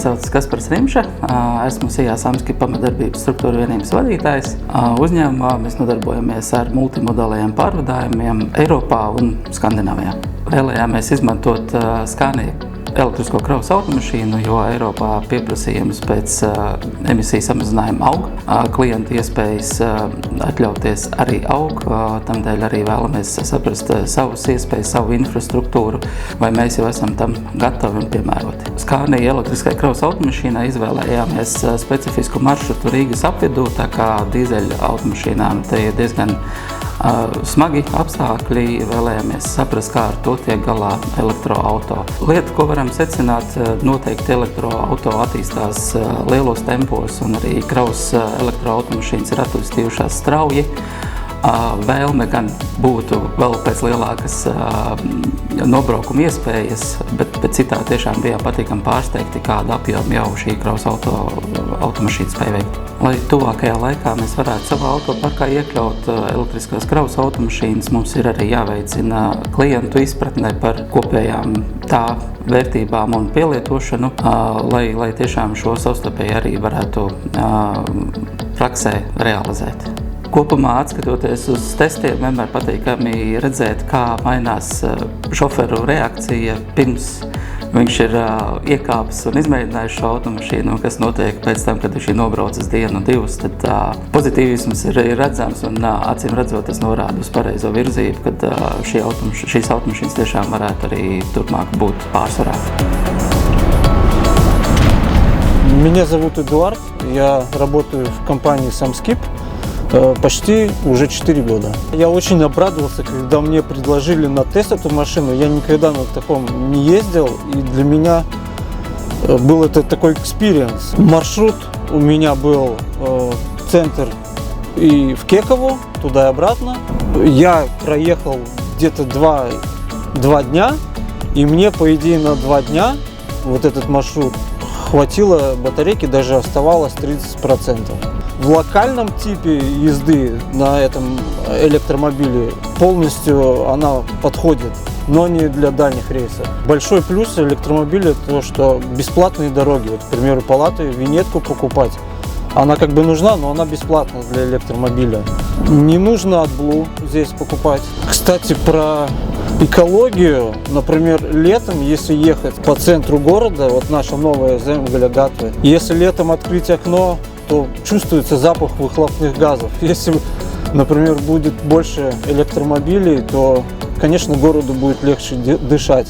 sauc Kaspars Rimša, esmu SIA Samskip pamatdarbības struktūra vienības vadītājs. Uzņēmumā mēs nodarbojamies ar multimodālajiem pārvadājumiem Eiropā un Skandināvijā. Vēlējāmies izmantot Scania elektrisko kravas automašīnu, jo Eiropā pieprasījums pēc emisiju samazinājuma aug. Klientu iespējas atļauties arī aug, tamdēļ arī vēlamies saprast savus iespējas, savu infrastruktūru, vai mēs jau esam tam gatavi un piemēroti. Scania elektriskai kravas automašīnai izvēlējāmies specifisku maršrutu Rīgas apvidū, tā kā dīzeļa automašīnām te ir diezgan smagi apstākļi, vēlējāmies saprast, kā ar to tiek galā elektroauto. Lieta, ko varam secināt, noteikti elektroauto attīstās lielos tempos un arī kravas elektroautomašīnas ir attīstījušās strauji. Vēlme gan būtu vēl pēc lielākas nobraukuma iespējas, bet citā tiešām bijām patīkami pārsteigti, kādu apjomu jau šī kravas automašīna spēj veikt. Lai tuvākajā laikā mēs varētu savā autoparkā iekļaut elektriskās kravas automašīnas, mums ir arī jāveicina klientu izpratne par kopējām tā vērtībām un pielietošanu, lai tiešām šo savstarpēji arī varētu praksē realizēt. Kopumā, atskatoties uz testiem, vienmēr patīkami redzēt, kā mainās šoferu reakcija pirms viņš ir iekāpis un izmēģinājis šo automašīnu, un kas notiek pēc tam, kad viņš ir nobraucis dienu, divas, tad pozitīvisms ir redzams un acīm redzot, tas norāda uz pareizo virzību, kad šīs automašīnas tiešām varētu arī turpmāk būt pārsvarā. Меня зовут Эдуард, я работаю в компании Samskip почти уже 4 года. Я очень обрадовался, когда мне предложили на тест эту машину. Я никогда на таком не ездил, и для меня был это такой экспириенс. Маршрут у меня был центр и в Кеково, туда и обратно. Я проехал где-то 2 дня, и мне, по идее, на 2 дня вот этот маршрут хватило батарейки, даже оставалось 30%. В локальном типе езды на этом электромобиле полностью она подходит, но не для дальних рейсов. Большой плюс электромобиля то, что бесплатные дороги. Вот, к примеру, Палаты виньетку покупать, она как бы нужна, но она бесплатна для электромобиля. Не нужно AdBlue здесь покупать. Кстати, про экологию, например, летом, если ехать по центру города, вот наша новая Земгля-Гатвы, если летом открыть окно, то чувствуется запах выхлопных газов. Если, например, будет больше электромобилей, то, конечно, городу будет легче дышать.